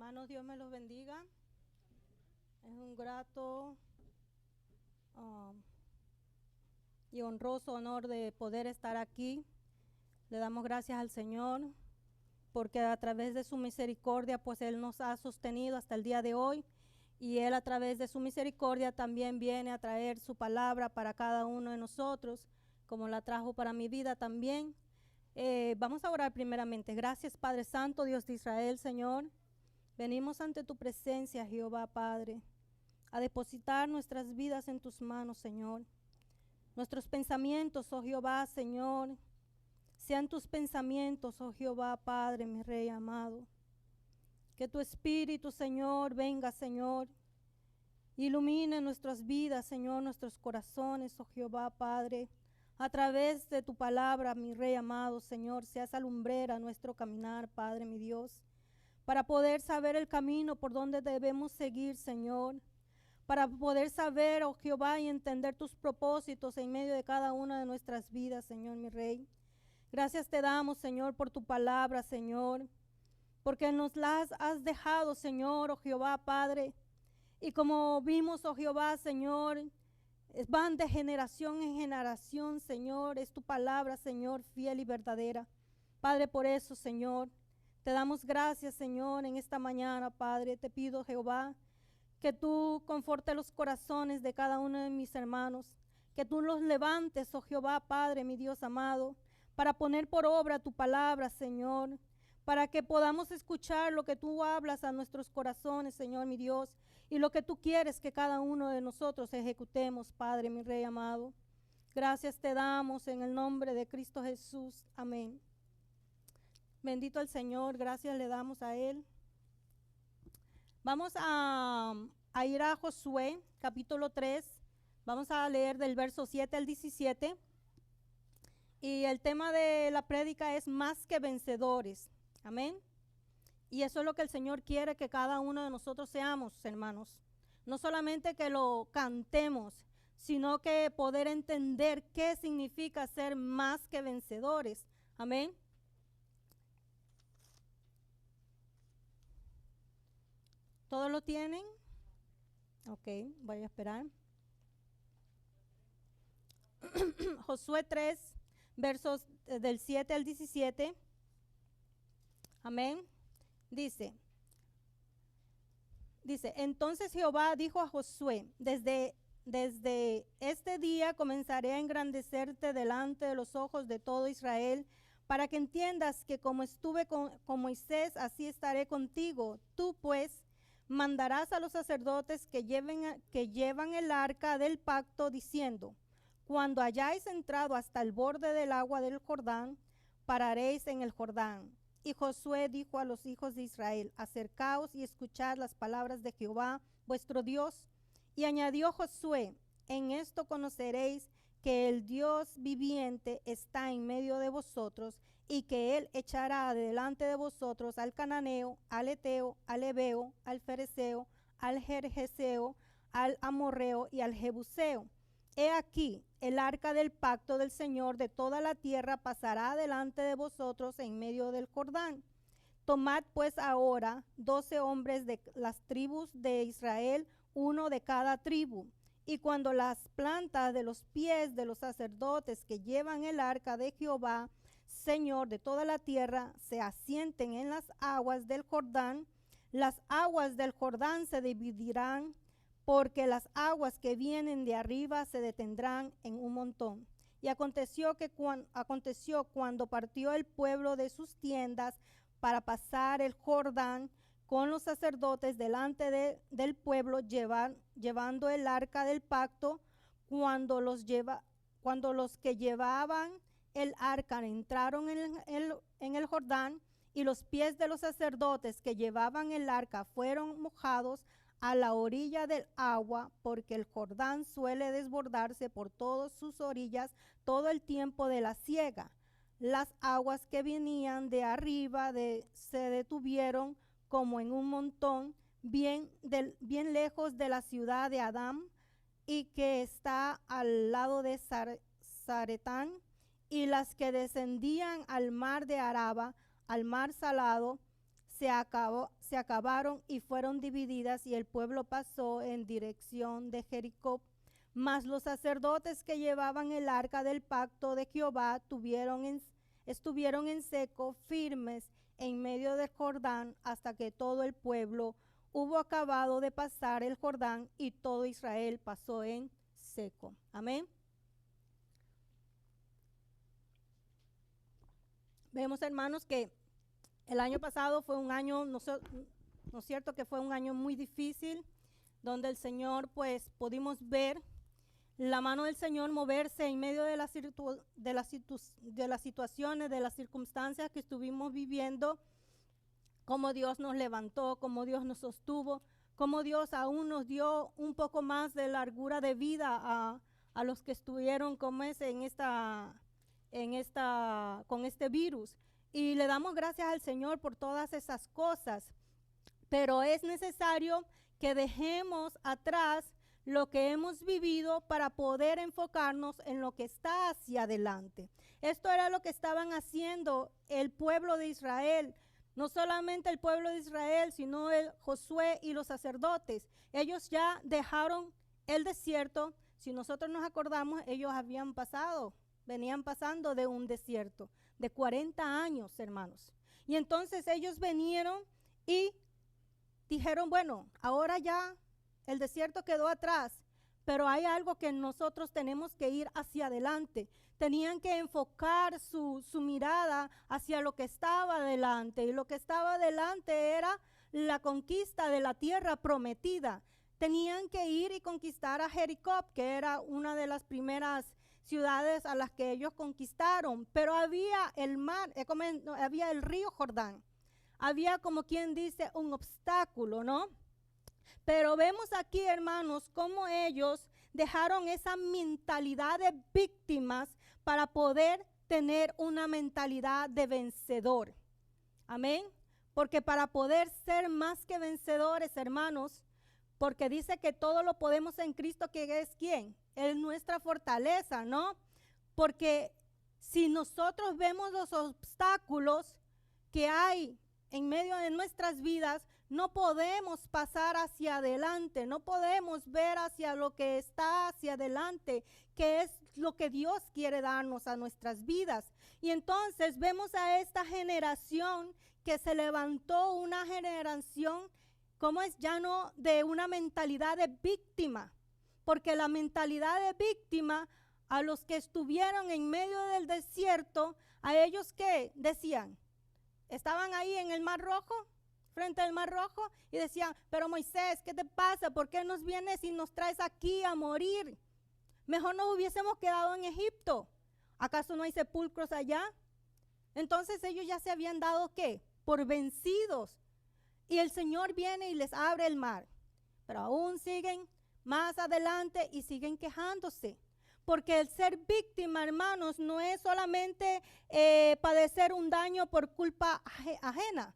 Hermanos, Dios me los bendiga. Es un grato y honroso honor de poder estar aquí. Le damos gracias al Señor porque a través de su misericordia, pues Él nos ha sostenido hasta el día de hoy, y Él a través de su misericordia también viene a traer su palabra para cada uno de nosotros, como la trajo para mi vida también. Vamos a orar primeramente. Gracias, Padre Santo, Dios de Israel, Señor. Venimos ante tu presencia, Jehová, Padre, a depositar nuestras vidas en tus manos, Señor. Nuestros pensamientos, oh Jehová, Señor, sean tus pensamientos, oh Jehová, Padre, mi Rey amado. Que tu Espíritu, Señor, venga, Señor, ilumine nuestras vidas, Señor, nuestros corazones, oh Jehová, Padre. A través de tu palabra, mi Rey amado, Señor, seas alumbrera nuestro caminar, Padre, mi Dios, para poder saber el camino por donde debemos seguir, Señor, para poder saber, oh Jehová, y entender tus propósitos en medio de cada una de nuestras vidas, Señor, mi Rey. Gracias te damos, Señor, por tu palabra, Señor, porque nos las has dejado, Señor, oh Jehová, Padre. Y como vimos, oh Jehová, Señor, van de generación en generación, Señor. Es tu palabra, Señor, fiel y verdadera. Padre, por eso, Señor, te damos gracias, Señor, en esta mañana, Padre. Te pido, Jehová, que tú confortes los corazones de cada uno de mis hermanos, que tú los levantes, oh Jehová, Padre, mi Dios amado, para poner por obra tu palabra, Señor, para que podamos escuchar lo que tú hablas a nuestros corazones, Señor, mi Dios, y lo que tú quieres que cada uno de nosotros ejecutemos, Padre, mi Rey amado. Gracias te damos en el nombre de Cristo Jesús. Amén. Bendito el Señor, gracias le damos a Él. Vamos a ir a Josué, capítulo 3. Vamos a leer del verso 7 al 17. Y el tema de la prédica es más que vencedores. Amén. Y eso es lo que el Señor quiere que cada uno de nosotros seamos, hermanos. No solamente que lo cantemos, sino que poder entender qué significa ser más que vencedores. Amén. ¿Todos lo tienen? Ok, voy a esperar. Josué 3, versos del 7 al 17. Amén. Dice, entonces Jehová dijo a Josué, desde este día comenzaré a engrandecerte delante de los ojos de todo Israel, para que entiendas que como estuve con Moisés, así estaré contigo. Tú pues mandarás a los sacerdotes que llevan el arca del pacto, diciendo, cuando hayáis entrado hasta el borde del agua del Jordán, pararéis en el Jordán. Y Josué dijo a los hijos de Israel, acercaos y escuchad las palabras de Jehová, vuestro Dios. Y añadió Josué, en esto conoceréis que el Dios viviente está en medio de vosotros, y que Él echará delante de vosotros al cananeo, al eteo, al heveo, al fereceo, al gergeseo, al amorreo y al jebuseo. He aquí, el arca del pacto del Señor de toda la tierra pasará delante de vosotros en medio del Jordán. Tomad pues ahora 12 hombres de las tribus de Israel, uno de cada tribu. Y cuando las plantas de los pies de los sacerdotes que llevan el arca de Jehová, Señor de toda la tierra, se asienten en las aguas del Jordán, las aguas del Jordán se dividirán, porque las aguas que vienen de arriba se detendrán en un montón. Y aconteció cuando partió el pueblo de sus tiendas para pasar el Jordán con los sacerdotes delante del pueblo, llevando el arca del pacto, cuando los que llevaban el arca entraron en el Jordán, y los pies de los sacerdotes que llevaban el arca fueron mojados a la orilla del agua, porque el Jordán suele desbordarse por todas sus orillas todo el tiempo de la siega. Las aguas que venían de arriba se detuvieron como en un montón, bien lejos de la ciudad de Adán, y que está al lado de Zaretán, y las que descendían al mar de Araba, al mar salado, se acabaron y fueron divididas, y el pueblo pasó en dirección de Jericó. Mas los sacerdotes que llevaban el arca del pacto de Jehová estuvieron en seco, firmes en medio del Jordán, hasta que todo el pueblo hubo acabado de pasar el Jordán, y todo Israel pasó en seco. Amén. Vemos, hermanos, que el año pasado fue un año, ¿no es cierto? Que fue un año muy difícil, donde el Señor, pues, pudimos ver la mano del Señor moverse en medio de las situaciones, de las circunstancias que estuvimos viviendo, cómo Dios nos levantó, cómo Dios nos sostuvo, cómo Dios aún nos dio un poco más de largura de vida a los que estuvieron con este virus. Y le damos gracias al Señor por todas esas cosas, pero es necesario que dejemos atrás lo que hemos vivido para poder enfocarnos en lo que está hacia adelante. Esto era lo que estaban haciendo el pueblo de Israel. No solamente el pueblo de Israel, sino Josué y los sacerdotes. Ellos ya dejaron el desierto. Si nosotros nos acordamos, ellos venían pasando de un desierto de 40 años, hermanos. Y entonces ellos vinieron y dijeron, bueno, ahora ya el desierto quedó atrás, pero hay algo que nosotros tenemos que ir hacia adelante. Tenían que enfocar su mirada hacia lo que estaba adelante, y lo que estaba adelante era la conquista de la tierra prometida. Tenían que ir y conquistar a Jericó, que era una de las primeras ciudades a las que ellos conquistaron, pero había el mar, había el río Jordán, había, como quien dice, un obstáculo, ¿no? Pero vemos aquí, hermanos, cómo ellos dejaron esa mentalidad de víctimas para poder tener una mentalidad de vencedor. Amén. Porque para poder ser más que vencedores, hermanos, porque dice que todo lo podemos en Cristo, que es ¿quién? Es nuestra fortaleza, ¿no? Porque si nosotros vemos los obstáculos que hay en medio de nuestras vidas, no podemos pasar hacia adelante, no podemos ver hacia lo que está hacia adelante, que es lo que Dios quiere darnos a nuestras vidas. Y entonces vemos a esta generación que se levantó, una generación, ¿cómo es? Ya no de una mentalidad de víctima, porque la mentalidad de víctima, a los que estuvieron en medio del desierto, a ellos ¿qué decían? Estaban ahí en el Mar Rojo, frente al Mar Rojo, y decían, pero Moisés, ¿qué te pasa? ¿Por qué nos vienes y nos traes aquí a morir? Mejor nos hubiésemos quedado en Egipto. ¿Acaso no hay sepulcros allá? Entonces ellos ya se habían dado ¿qué? Por vencidos. Y el Señor viene y les abre el mar. Pero aún siguen más adelante y siguen quejándose. Porque el ser víctima, hermanos, no es solamente padecer un daño por culpa ajena,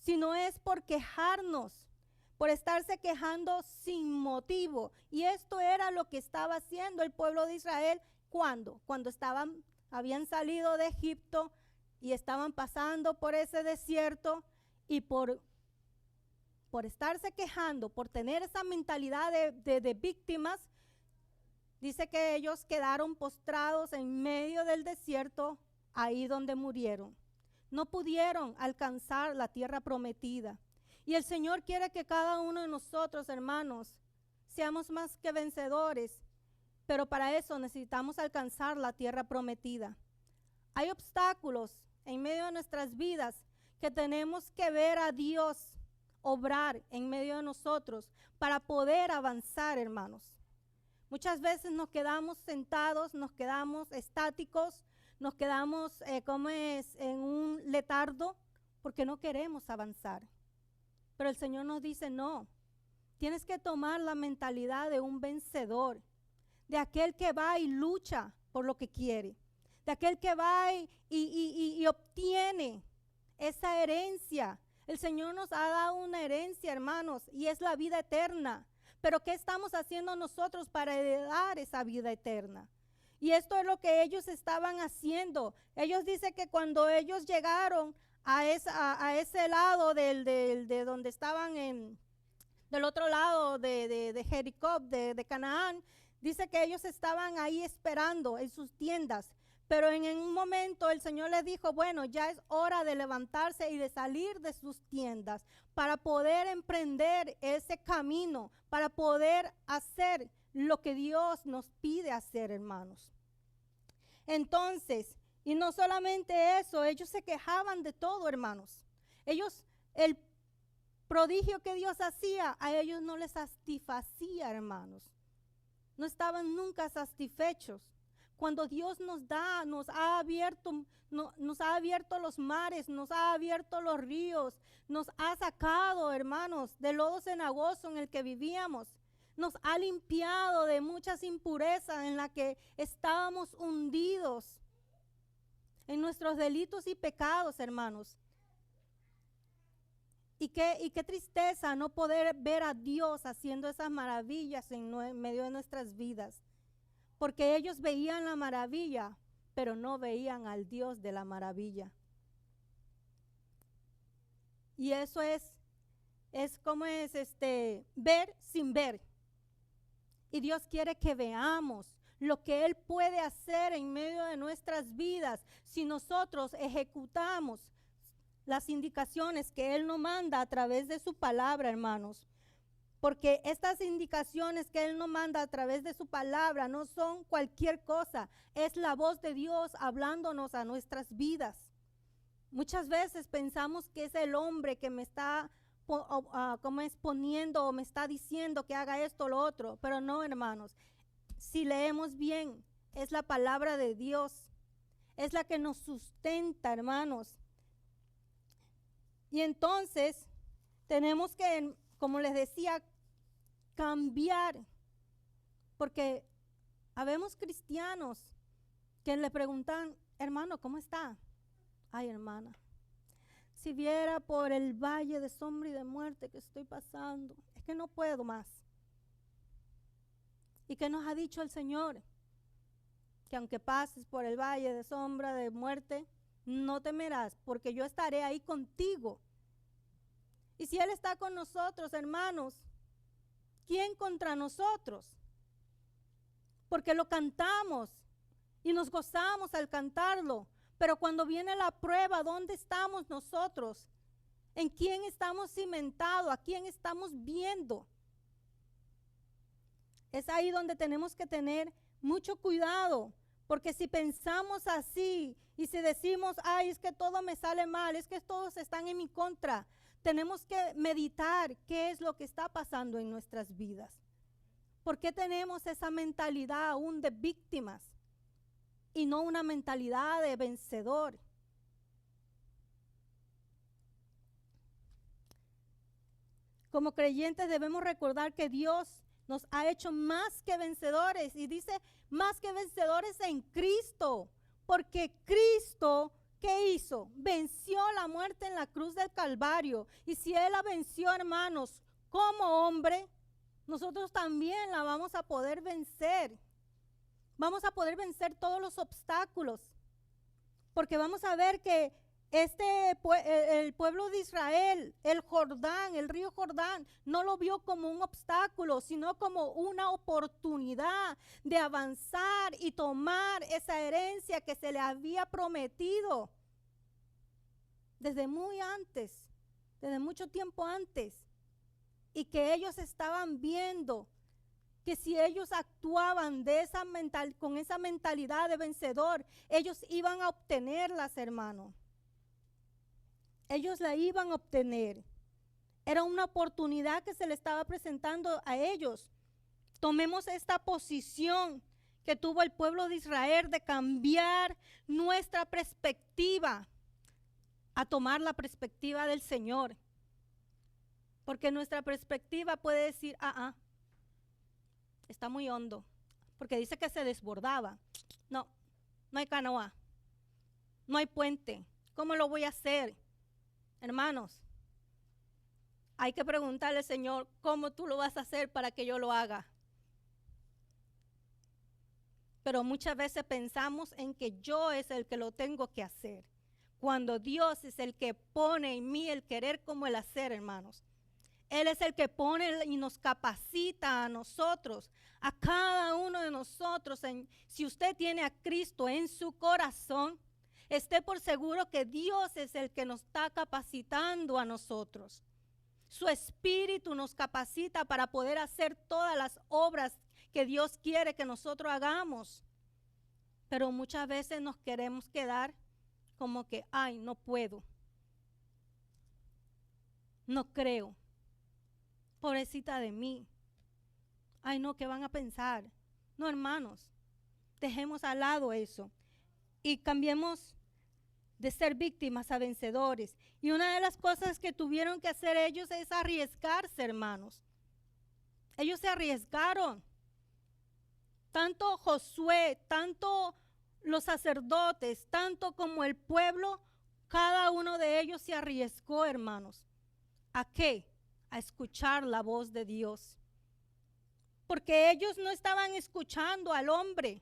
sino es por quejarnos, por estarse quejando sin motivo. Y esto era lo que estaba haciendo el pueblo de Israel cuando habían salido de Egipto y estaban pasando por ese desierto, y por estarse quejando, por tener esa mentalidad de víctimas, dice que ellos quedaron postrados en medio del desierto, ahí donde murieron. No pudieron alcanzar la tierra prometida. Y el Señor quiere que cada uno de nosotros, hermanos, seamos más que vencedores, pero para eso necesitamos alcanzar la tierra prometida. Hay obstáculos en medio de nuestras vidas que tenemos que ver a Dios obrar en medio de nosotros para poder avanzar, hermanos. Muchas veces nos quedamos sentados, nos quedamos estáticos, nos quedamos en un letargo porque no queremos avanzar. Pero el Señor nos dice, no, tienes que tomar la mentalidad de un vencedor, de aquel que va y lucha por lo que quiere, de aquel que va y obtiene esa herencia. El Señor nos ha dado una herencia, hermanos, y es la vida eterna. Pero ¿qué estamos haciendo nosotros para heredar esa vida eterna? Y esto es lo que ellos estaban haciendo. Ellos dicen que cuando ellos llegaron a ese lado de donde estaban del otro lado de Jericó, de Canaán, dice que ellos estaban ahí esperando en sus tiendas. Pero en un momento el Señor les dijo, bueno, ya es hora de levantarse y de salir de sus tiendas para poder emprender ese camino, para poder hacer lo que Dios nos pide hacer, hermanos. Entonces, y no solamente eso, ellos se quejaban de todo, hermanos. El prodigio que Dios hacía, a ellos no les satisfacía, hermanos. No estaban nunca satisfechos. Cuando Dios nos da, nos ha abierto los mares, nos ha abierto los ríos, nos ha sacado, hermanos, del lodo cenagoso en el que vivíamos. Nos ha limpiado de muchas impurezas en las que estábamos hundidos en nuestros delitos y pecados, hermanos. Y qué tristeza no poder ver a Dios haciendo esas maravillas en medio de nuestras vidas. Porque ellos veían la maravilla, pero no veían al Dios de la maravilla. Y eso es como ver sin ver. Y Dios quiere que veamos lo que Él puede hacer en medio de nuestras vidas si nosotros ejecutamos las indicaciones que Él nos manda a través de su palabra, hermanos. Porque estas indicaciones que Él nos manda a través de su palabra no son cualquier cosa, es la voz de Dios hablándonos a nuestras vidas. Muchas veces pensamos que es el hombre que me está poniendo o me está diciendo que haga esto o lo otro, pero no, hermanos. Si leemos bien, es la palabra de Dios, es la que nos sustenta, hermanos. Y entonces tenemos que, como les decía, cambiar, porque habemos cristianos que le preguntan, hermano, ¿cómo está? Ay, hermana, si viera por el valle de sombra y de muerte que estoy pasando, es que no puedo más. ¿Y qué nos ha dicho el Señor? Que aunque pases por el valle de sombra de muerte, no temerás, porque yo estaré ahí contigo. Y si Él está con nosotros, hermanos, ¿quién contra nosotros? Porque lo cantamos y nos gozamos al cantarlo. Pero cuando viene la prueba, ¿dónde estamos nosotros? ¿En quién estamos cimentados? ¿A quién estamos viendo? Es ahí donde tenemos que tener mucho cuidado. Porque si pensamos así y si decimos, ay, es que todo me sale mal, es que todos están en mi contra, tenemos que meditar qué es lo que está pasando en nuestras vidas. ¿Por qué tenemos esa mentalidad aún de víctimas y no una mentalidad de vencedor? Como creyentes debemos recordar que Dios nos ha hecho más que vencedores, y dice más que vencedores en Cristo, porque Cristo, ¿qué hizo? Venció la muerte en la cruz del Calvario. Y si Él la venció, hermanos, como hombre, nosotros también la vamos a poder vencer. Vamos a poder vencer todos los obstáculos. Porque vamos a ver que el pueblo de Israel, el Jordán, el río Jordán, no lo vio como un obstáculo, sino como una oportunidad de avanzar y tomar esa herencia que se le había prometido desde muy antes, desde mucho tiempo antes, y que ellos estaban viendo que si ellos actuaban con esa mentalidad de vencedor, ellos iban a obtenerlas, hermano. Ellos la iban a obtener. Era una oportunidad que se le estaba presentando a ellos. Tomemos esta posición que tuvo el pueblo de Israel de cambiar nuestra perspectiva a tomar la perspectiva del Señor. Porque nuestra perspectiva puede decir, está muy hondo, porque dice que se desbordaba. No hay canoa, no hay puente. ¿Cómo lo voy a hacer? Hermanos, hay que preguntarle al Señor, ¿cómo tú lo vas a hacer para que yo lo haga? Pero muchas veces pensamos en que yo es el que lo tengo que hacer, cuando Dios es el que pone en mí el querer como el hacer, hermanos. Él es el que pone y nos capacita a nosotros, a cada uno de nosotros. Si usted tiene a Cristo en su corazón, esté por seguro que Dios es el que nos está capacitando a nosotros. Su Espíritu nos capacita para poder hacer todas las obras que Dios quiere que nosotros hagamos. Pero muchas veces nos queremos quedar como que, ay, no puedo. No creo. Pobrecita de mí. Ay, no, ¿qué van a pensar? No, hermanos, dejemos al lado eso y cambiemos de ser víctimas a vencedores. Y una de las cosas que tuvieron que hacer ellos es arriesgarse, hermanos. Ellos se arriesgaron. Tanto Josué, tanto los sacerdotes, tanto como el pueblo, cada uno de ellos se arriesgó, hermanos. ¿A qué? A escuchar la voz de Dios. Porque ellos no estaban escuchando al hombre.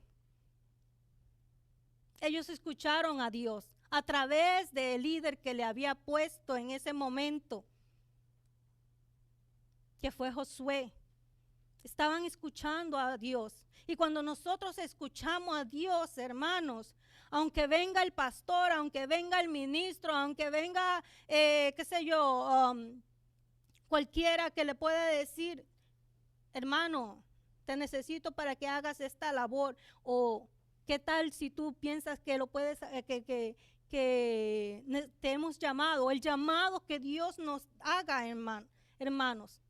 Ellos escucharon a Dios a través del líder que le había puesto en ese momento, que fue Josué. Estaban escuchando a Dios. Y cuando nosotros escuchamos a Dios, hermanos, aunque venga el pastor, aunque venga el ministro, aunque venga, qué sé yo, cualquiera que le pueda decir, hermano, te necesito para que hagas esta labor, o qué tal si tú piensas que lo puedes, que te hemos llamado, el llamado que Dios nos haga, hermanos.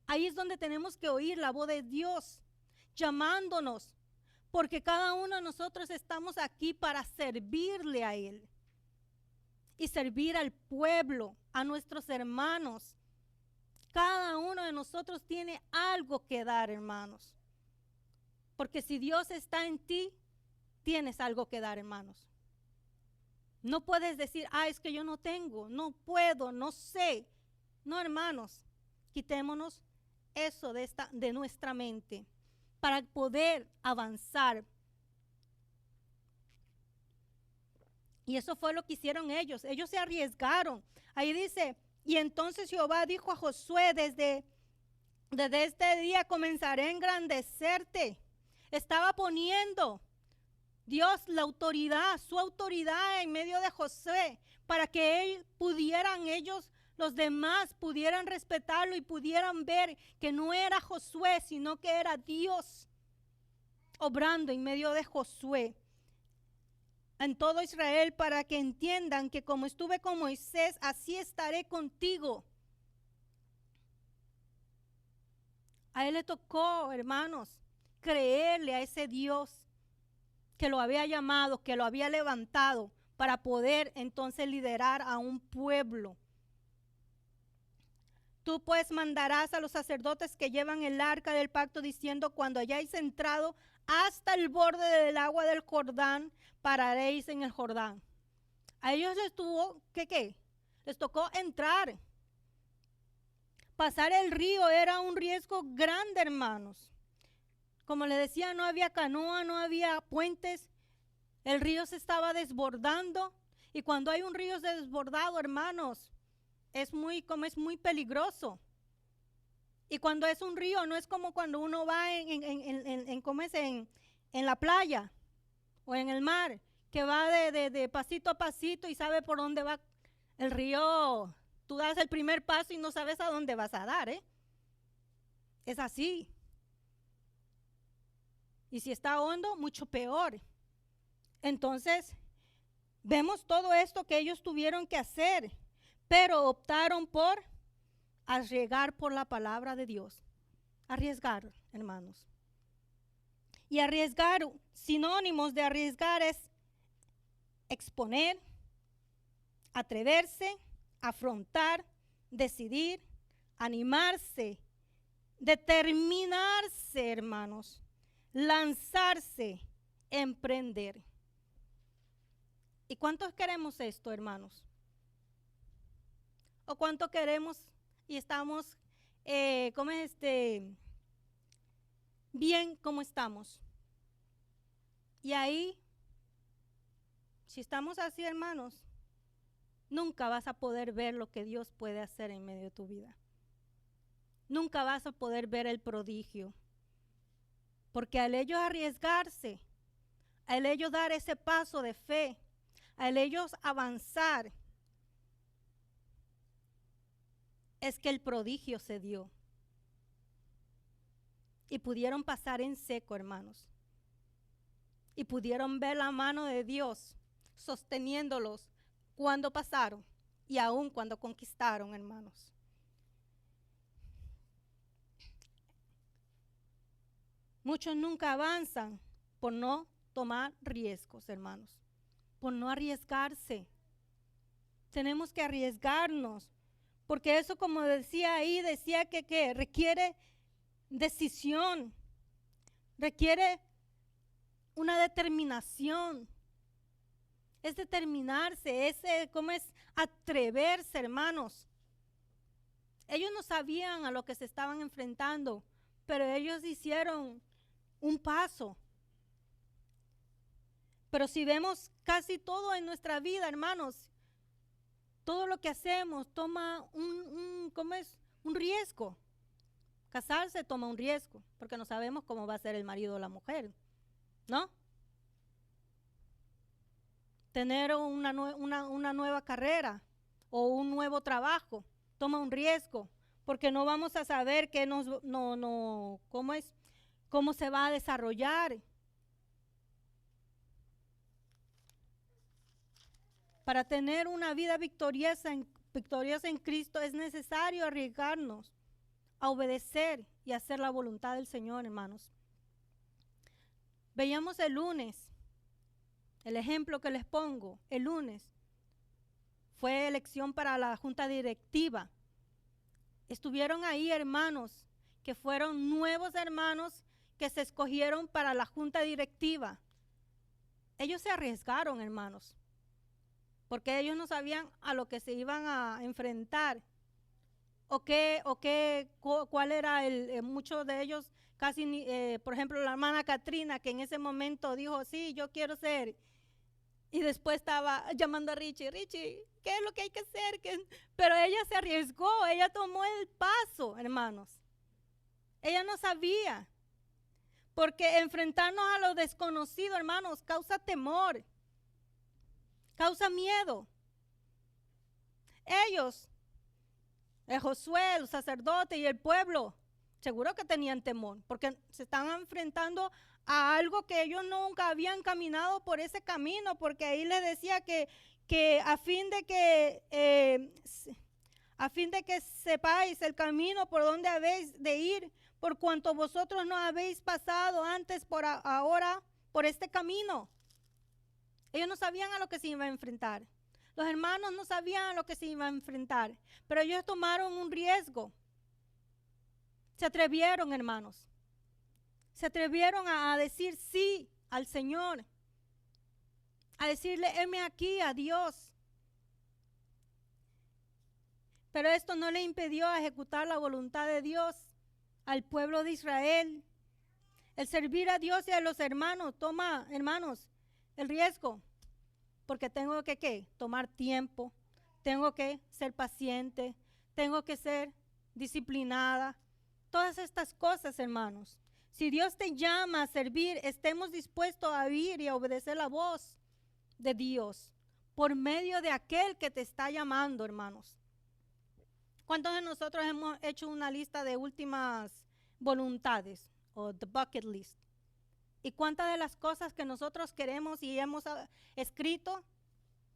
Ahí es donde tenemos que oír la voz de Dios llamándonos, porque cada uno de nosotros estamos aquí para servirle a Él y servir al pueblo, a nuestros hermanos. Cada uno de nosotros tiene algo que dar, hermanos, porque si Dios está en ti, tienes algo que dar, hermanos. No puedes decir, es que yo no tengo, no puedo, no sé. No, hermanos, quitémonos eso de nuestra mente para poder avanzar. Y eso fue lo que hicieron ellos. Ellos se arriesgaron. Ahí dice, y entonces Jehová dijo a Josué, desde este día comenzaré a engrandecerte. Estaba poniendo Dios la autoridad, su autoridad en medio de Josué, para que ellos, los demás, pudieran respetarlo y pudieran ver que no era Josué, sino que era Dios obrando en medio de Josué en todo Israel, para que entiendan que como estuve con Moisés, así estaré contigo. A él le tocó, hermanos, creerle a ese Dios que lo había llamado, que lo había levantado para poder entonces liderar a un pueblo. Tú pues mandarás a los sacerdotes que llevan el arca del pacto diciendo, cuando hayáis entrado hasta el borde del agua del Jordán, pararéis en el Jordán. A ellos les tuvo, ¿qué? Les tocó entrar. Pasar el río era un riesgo grande, hermanos. Como les decía, no había canoa, no había puentes. El río se estaba desbordando. Y cuando hay un río desbordado, hermanos, es muy peligroso. Y cuando es un río, no es como cuando uno va en la playa o en el mar, que va de pasito a pasito y sabe por dónde va el río. Tú das el primer paso y no sabes a dónde vas a dar, Es así. Y si está hondo, mucho peor. Entonces, vemos todo esto que ellos tuvieron que hacer, pero optaron por arriesgar por la palabra de Dios. Arriesgar, hermanos. Y arriesgar, sinónimos de arriesgar es exponer, atreverse, afrontar, decidir, animarse, determinarse, hermanos, lanzarse, emprender. ¿Y cuántos queremos esto, hermanos? ¿O cuánto queremos y estamos, bien como estamos? Y ahí, si estamos así, hermanos, nunca vas a poder ver lo que Dios puede hacer en medio de tu vida. Nunca vas a poder ver el prodigio. Porque al ellos arriesgarse, al ellos dar ese paso de fe, al ellos avanzar, es que el prodigio se dio. Y pudieron pasar en seco, hermanos. Y pudieron ver la mano de Dios sosteniéndolos cuando pasaron y aún cuando conquistaron, hermanos. Muchos nunca avanzan por no tomar riesgos, hermanos, por no arriesgarse. Tenemos que arriesgarnos, porque eso, como decía ahí, decía que requiere decisión, requiere una determinación. Es determinarse, ¿cómo es? Atreverse, hermanos. Ellos no sabían a lo que se estaban enfrentando, pero ellos hicieron un paso. Pero si vemos casi todo en nuestra vida, hermanos, todo lo que hacemos toma ¿cómo es? Un riesgo. Casarse toma un riesgo, porque no sabemos cómo va a ser el marido o la mujer, ¿no? Tener una nueva carrera o un nuevo trabajo toma un riesgo, porque no vamos a saber cómo se va a desarrollar. Para tener una vida victoriosa en Cristo es necesario arriesgarnos a obedecer y hacer la voluntad del Señor, hermanos. Veíamos el lunes, el ejemplo que les pongo, el lunes fue elección para la junta directiva. Estuvieron ahí hermanos que fueron nuevos hermanos que se escogieron para la junta directiva. Ellos se arriesgaron, hermanos, porque ellos no sabían a lo que se iban a enfrentar cuál era muchos de ellos casi, por ejemplo, la hermana Katrina, que en ese momento dijo, sí, yo quiero ser, y después estaba llamando a Richie, ¿qué es lo que hay que hacer? Pero ella se arriesgó, ella tomó el paso, hermanos. Ella no sabía, porque enfrentarnos a lo desconocido, hermanos, causa temor, causa miedo. Ellos, Josué, el sacerdote y el pueblo, seguro que tenían temor, porque se estaban enfrentando a algo que ellos nunca habían caminado por ese camino, porque ahí les decía que a fin de que sepáis el camino por donde habéis de ir, por cuanto vosotros no habéis pasado antes ahora por este camino. Ellos no sabían a lo que se iban a enfrentar. Los hermanos no sabían a lo que se iban a enfrentar, pero ellos tomaron un riesgo. Se atrevieron, hermanos. Se atrevieron a decir sí al Señor, a decirle, heme aquí, a Dios. Pero esto no le impidió ejecutar la voluntad de Dios al pueblo de Israel. El servir a Dios y a los hermanos, toma, hermanos, el riesgo, porque tengo que tomar tiempo, tengo que ser paciente, tengo que ser disciplinada. Todas estas cosas, hermanos. Si Dios te llama a servir, estemos dispuestos a oír y a obedecer la voz de Dios por medio de aquel que te está llamando, hermanos. ¿Cuántos de nosotros hemos hecho una lista de últimas voluntades o the bucket list? ¿Y cuántas de las cosas que nosotros queremos y hemos escrito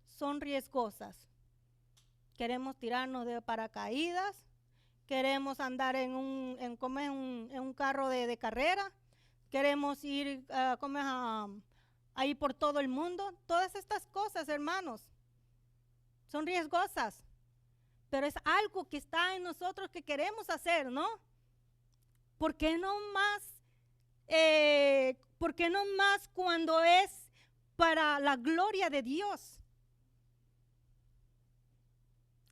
son riesgosas? Queremos tirarnos de paracaídas, queremos andar en un carro de carrera, queremos ir a ir por todo el mundo. Todas estas cosas, hermanos, son riesgosas, pero es algo que está en nosotros que queremos hacer, ¿no? ¿Por qué no más cuando es para la gloria de Dios?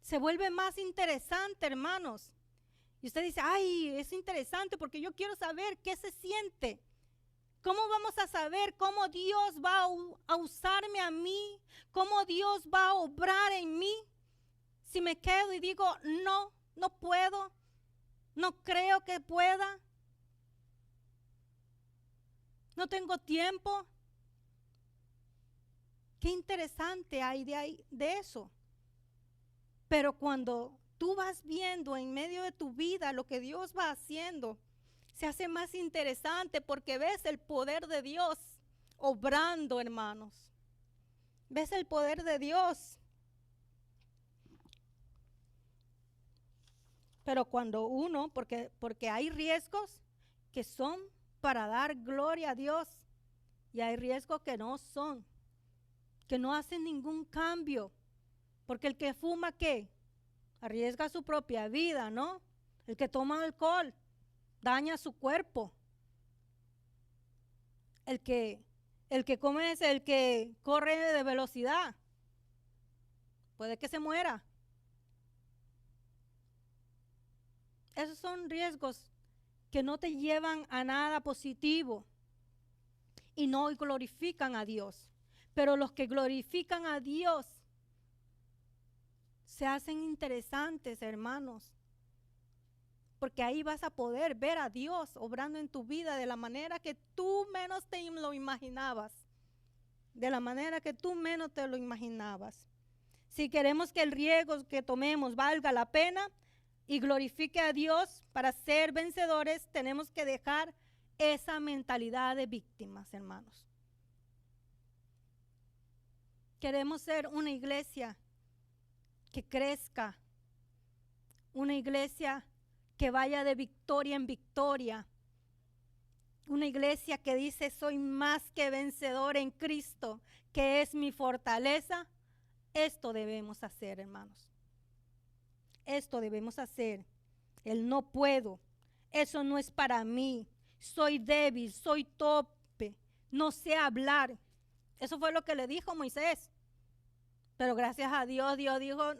Se vuelve más interesante, hermanos. Y usted dice, ay, es interesante porque yo quiero saber qué se siente. ¿Cómo vamos a saber cómo Dios va a usarme a mí? ¿Cómo Dios va a obrar en mí si me quedo y digo, no, no puedo, no creo que pueda, no tengo tiempo? Qué interesante hay de eso. Pero cuando tú vas viendo en medio de tu vida lo que Dios va haciendo, se hace más interesante porque ves el poder de Dios obrando, hermanos. Ves el poder de Dios. Pero cuando uno, porque hay riesgos que son para dar gloria a Dios y hay riesgos que no son, que no hacen ningún cambio. Porque el que fuma, ¿qué? Arriesga su propia vida, ¿no? El que toma alcohol daña su cuerpo. El que come es el que corre de velocidad. Puede que se muera. Esos son riesgos que no te llevan a nada positivo y no glorifican a Dios. Pero los que glorifican a Dios se hacen interesantes, hermanos, porque ahí vas a poder ver a Dios obrando en tu vida de la manera que tú menos te lo imaginabas. De la manera que tú menos te lo imaginabas. Si queremos que el riesgo que tomemos valga la pena y glorifique a Dios para ser vencedores, tenemos que dejar esa mentalidad de víctimas, hermanos. Queremos ser una iglesia que crezca, una iglesia que vaya de victoria en victoria, una iglesia que dice soy más que vencedor en Cristo, que es mi fortaleza. Esto debemos hacer, hermanos. Esto debemos hacer. El no puedo, eso no es para mí, soy débil, soy torpe, no sé hablar. Eso fue lo que le dijo Moisés. Pero gracias a Dios, Dios dijo,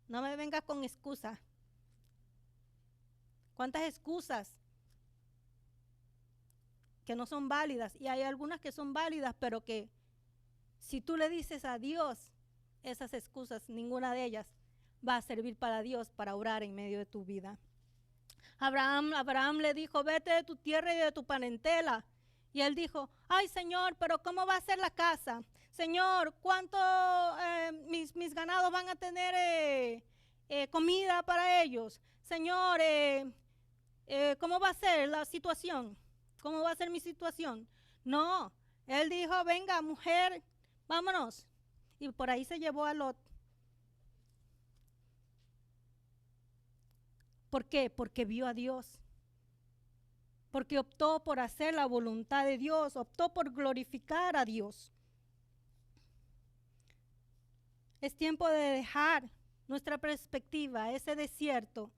no me vengas con excusas. ¿Cuántas excusas que no son válidas? Y hay algunas que son válidas, pero que si tú le dices a Dios esas excusas, ninguna de ellas va a servir para Dios para orar en medio de tu vida. Abraham le dijo, vete de tu tierra y de tu parentela. Y él dijo, ay Señor, pero ¿cómo va a ser la casa? Señor, ¿cuánto mis ganados van a tener comida para ellos? Señor, ¿cómo va a ser la situación? ¿Cómo va a ser mi situación? No, él dijo, venga mujer, vámonos. Y por ahí se llevó a Lot. ¿Por qué? Porque vio a Dios. Porque optó por hacer la voluntad de Dios, optó por glorificar a Dios. Es tiempo de dejar nuestra perspectiva, ese desierto,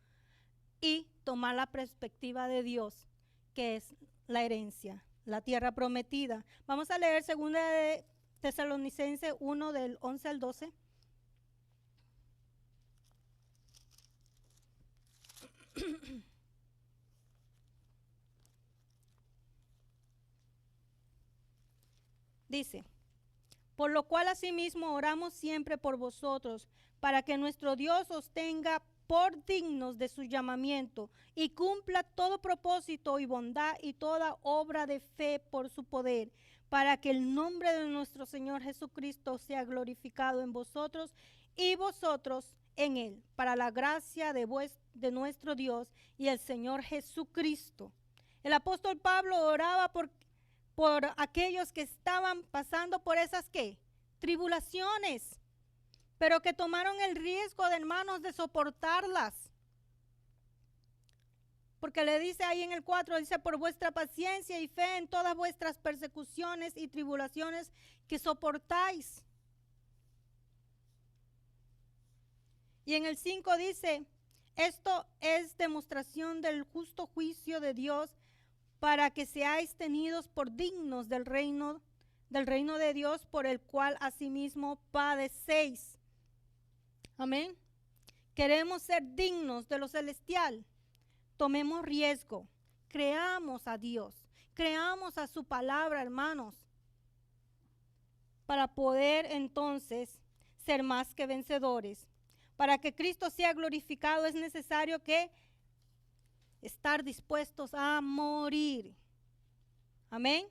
y tomar la perspectiva de Dios, que es la herencia, la tierra prometida. Vamos a leer 2 de Tesalonicenses 1 del 11 al 12. Dice, por lo cual asimismo oramos siempre por vosotros, para que nuestro Dios os tenga por dignos de su llamamiento y cumpla todo propósito y bondad y toda obra de fe por su poder, para que el nombre de nuestro Señor Jesucristo sea glorificado en vosotros y vosotros en él, para la gracia de nuestro Dios y el Señor Jesucristo. El apóstol Pablo oraba por aquellos que estaban pasando por esas ¿qué? Tribulaciones, pero que tomaron el riesgo de hermanos de soportarlas. Porque le dice ahí en el 4, dice, por vuestra paciencia y fe en todas vuestras persecuciones y tribulaciones que soportáis. Y en el 5 dice, esto es demostración del justo juicio de Dios, para que seáis tenidos por dignos del reino de Dios, por el cual asimismo padecéis. Amén. Queremos ser dignos de lo celestial. Tomemos riesgo. Creamos a Dios. Creamos a su palabra, hermanos. para poder entonces ser más que vencedores. Para que Cristo sea glorificado es necesario que estar dispuestos a morir. Amén.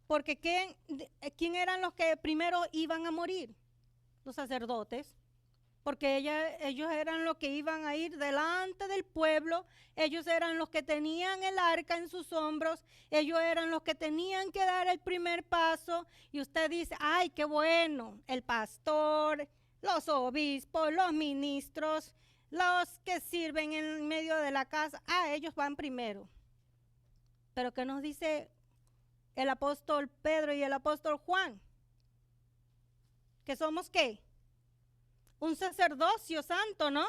Porque ¿quién eran los que primero iban a morir? Los sacerdotes. Porque ellos eran los que iban a ir delante del pueblo, ellos eran los que tenían el arca en sus hombros, ellos eran los que tenían que dar el primer paso. Y usted dice, ay, qué bueno, el pastor, los obispos, los ministros, los que sirven en medio de la casa, ellos van primero. Pero ¿qué nos dice el apóstol Pedro y el apóstol Juan? ¿Que somos qué? Un sacerdocio santo, ¿no?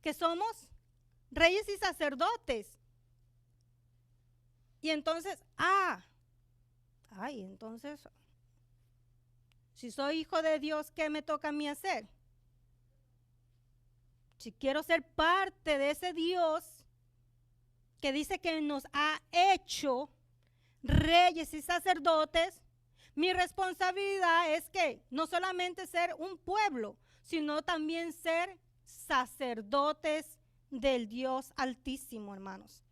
Que somos reyes y sacerdotes. Y entonces, entonces, si soy hijo de Dios, ¿qué me toca a mí hacer? Si quiero ser parte de ese Dios que dice que nos ha hecho reyes y sacerdotes, mi responsabilidad es que no solamente ser un pueblo, sino también ser sacerdotes del Dios Altísimo, hermanos.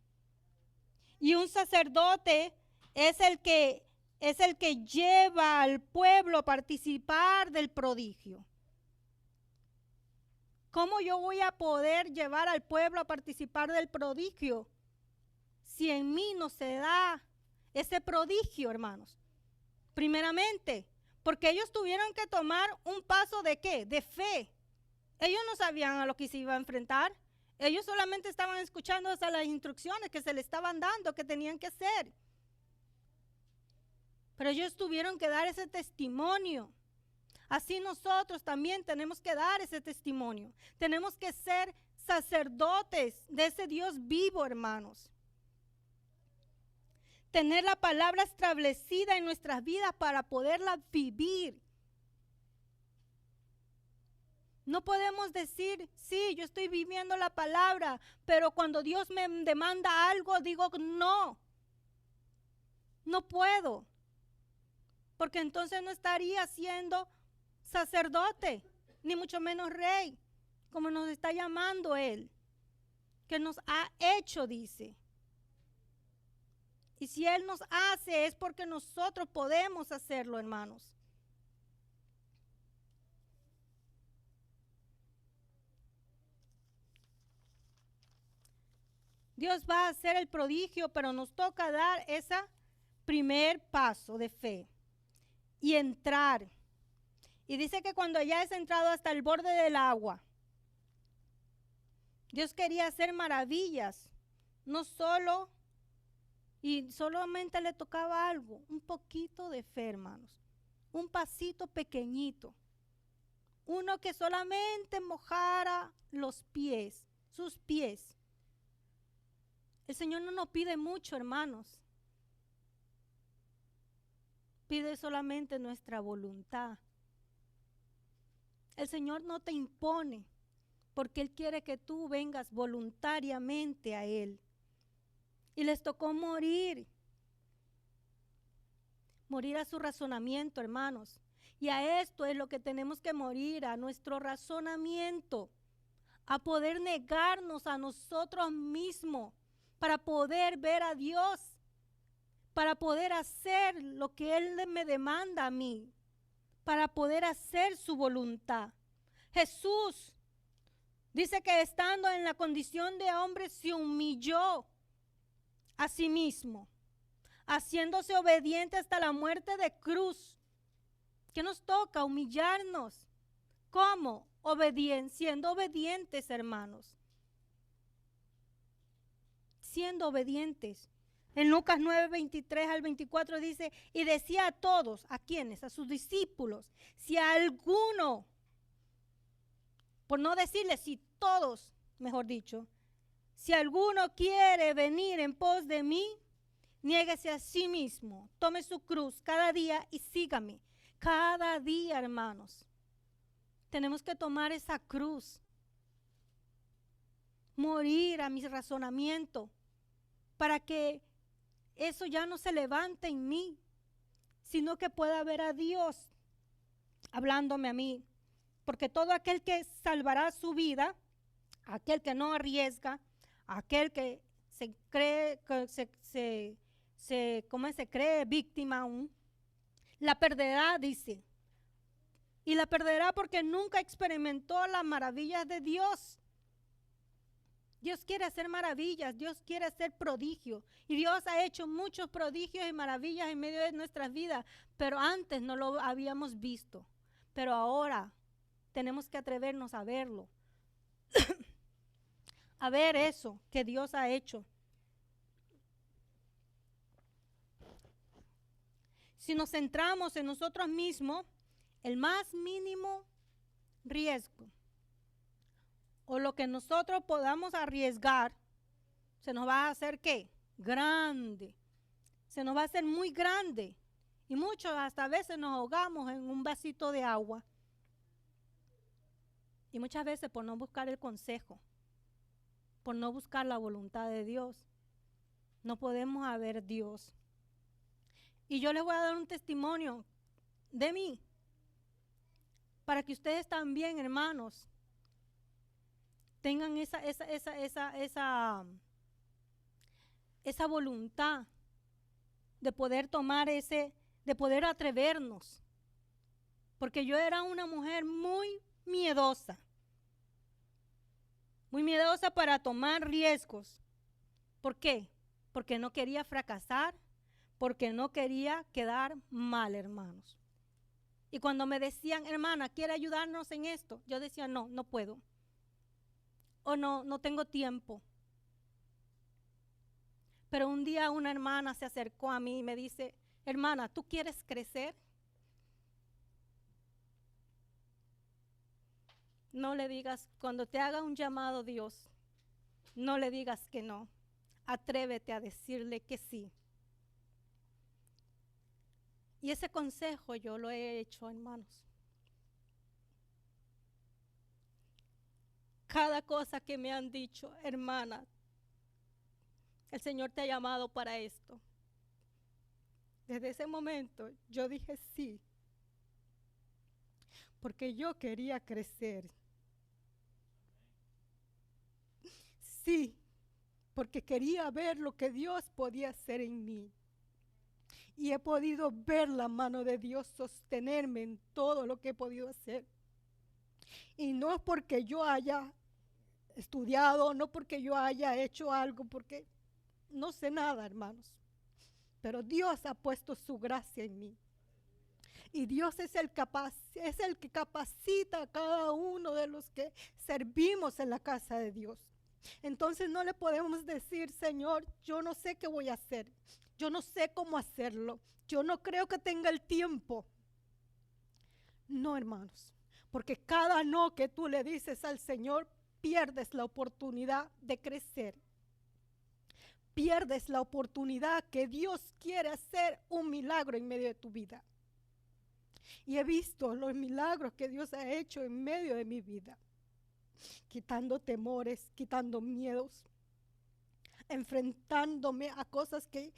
Y un sacerdote es el que lleva al pueblo a participar del prodigio. ¿Cómo yo voy a poder llevar al pueblo a participar del prodigio si en mí no se da ese prodigio, hermanos? Primeramente, porque ellos tuvieron que tomar un paso de ¿qué? De fe. Ellos no sabían a lo que se iba a enfrentar. Ellos solamente estaban escuchando hasta las instrucciones que se les estaban dando, que tenían que hacer. Pero ellos tuvieron que dar ese testimonio. Así nosotros también tenemos que dar ese testimonio. Tenemos que ser sacerdotes de ese Dios vivo, hermanos. Tener la palabra establecida en nuestras vidas para poderla vivir. No podemos decir, sí, yo estoy viviendo la palabra, pero cuando Dios me demanda algo, digo, no puedo. Porque entonces no estaría siendo sacerdote, ni mucho menos rey, como nos está llamando Él, que nos ha hecho, dice. Y si Él nos hace es porque nosotros podemos hacerlo, hermanos. Dios va a hacer el prodigio, pero nos toca dar ese primer paso de fe y entrar. Y dice que cuando ya es entrado hasta el borde del agua, Dios quería hacer maravillas, no solo, y solamente le tocaba algo, un poquito de fe, hermanos, un pasito pequeñito, uno que solamente mojara los pies, sus pies. El Señor no nos pide mucho, hermanos. Pide solamente nuestra voluntad. El Señor no te impone, porque Él quiere que tú vengas voluntariamente a Él. Y les tocó morir a su razonamiento, hermanos. Y a esto es lo que tenemos que morir, a nuestro razonamiento, a poder negarnos a nosotros mismos para poder ver a Dios, para poder hacer lo que Él me demanda a mí, para poder hacer su voluntad. Jesús dice que estando en la condición de hombre se humilló a sí mismo, haciéndose obediente hasta la muerte de cruz. ¿Qué nos toca? Humillarnos. ¿Cómo? Siendo obedientes, hermanos. Siendo obedientes. En Lucas 9, 23 al 24 dice, y decía a todos, ¿a quiénes? A sus discípulos, si a alguno, por no decirles si todos, mejor dicho, si alguno quiere venir en pos de mí, niéguese a sí mismo, tome su cruz cada día y sígame. Cada día, hermanos, tenemos que tomar esa cruz, morir a mi razonamiento, para que eso ya no se levante en mí, sino que pueda ver a Dios hablándome a mí. Porque todo aquel que salvará su vida, aquel que no arriesga, aquel que se cree, ¿cómo se cree víctima aún? La perderá, dice. Y la perderá porque nunca experimentó las maravillas de Dios. Dios quiere hacer maravillas, Dios quiere hacer prodigios. Y Dios ha hecho muchos prodigios y maravillas en medio de nuestras vidas, pero antes no lo habíamos visto. Pero ahora tenemos que atrevernos a verlo. A ver eso que Dios ha hecho. Si nos centramos en nosotros mismos, el más mínimo riesgo o lo que nosotros podamos arriesgar, se nos va a hacer ¿qué? Grande. Se nos va a hacer muy grande. Y muchos hasta a veces nos ahogamos en un vasito de agua. Y muchas veces por no buscar el consejo, por no buscar la voluntad de Dios, no podemos ver Dios. Y yo les voy a dar un testimonio de mí, para que ustedes también, hermanos, tengan esa voluntad de poder tomar de poder atrevernos. Porque yo era una mujer muy miedosa para tomar riesgos. ¿Por qué? Porque no quería fracasar, porque no quería quedar mal, hermanos. Y cuando me decían, hermana, ¿quiere ayudarnos en esto? Yo decía, no, no puedo. O no tengo tiempo. Pero un día una hermana se acercó a mí y me dice, hermana, ¿tú quieres crecer? No le digas, cuando te haga un llamado Dios, no le digas que no. Atrévete a decirle que sí. Y ese consejo yo lo he hecho, hermanos. Cada cosa que me han dicho, hermana, el Señor te ha llamado para esto. Desde ese momento yo dije sí, porque yo quería crecer. Sí, porque quería ver lo que Dios podía hacer en mí. Y he podido ver la mano de Dios sostenerme en todo lo que he podido hacer. Y no es porque yo haya estudiado, no porque yo haya hecho algo, porque no sé nada, hermanos. Pero Dios ha puesto su gracia en mí. Y Dios es el que capacita a cada uno de los que servimos en la casa de Dios. Entonces no le podemos decir, Señor, yo no sé qué voy a hacer. Yo no sé cómo hacerlo. Yo no creo que tenga el tiempo. No, hermanos, porque cada no que tú le dices al Señor, pierdes la oportunidad de crecer. Pierdes la oportunidad que Dios quiere hacer un milagro en medio de tu vida. Y he visto los milagros que Dios ha hecho en medio de mi vida. Quitando temores, quitando miedos, enfrentándome a cosas que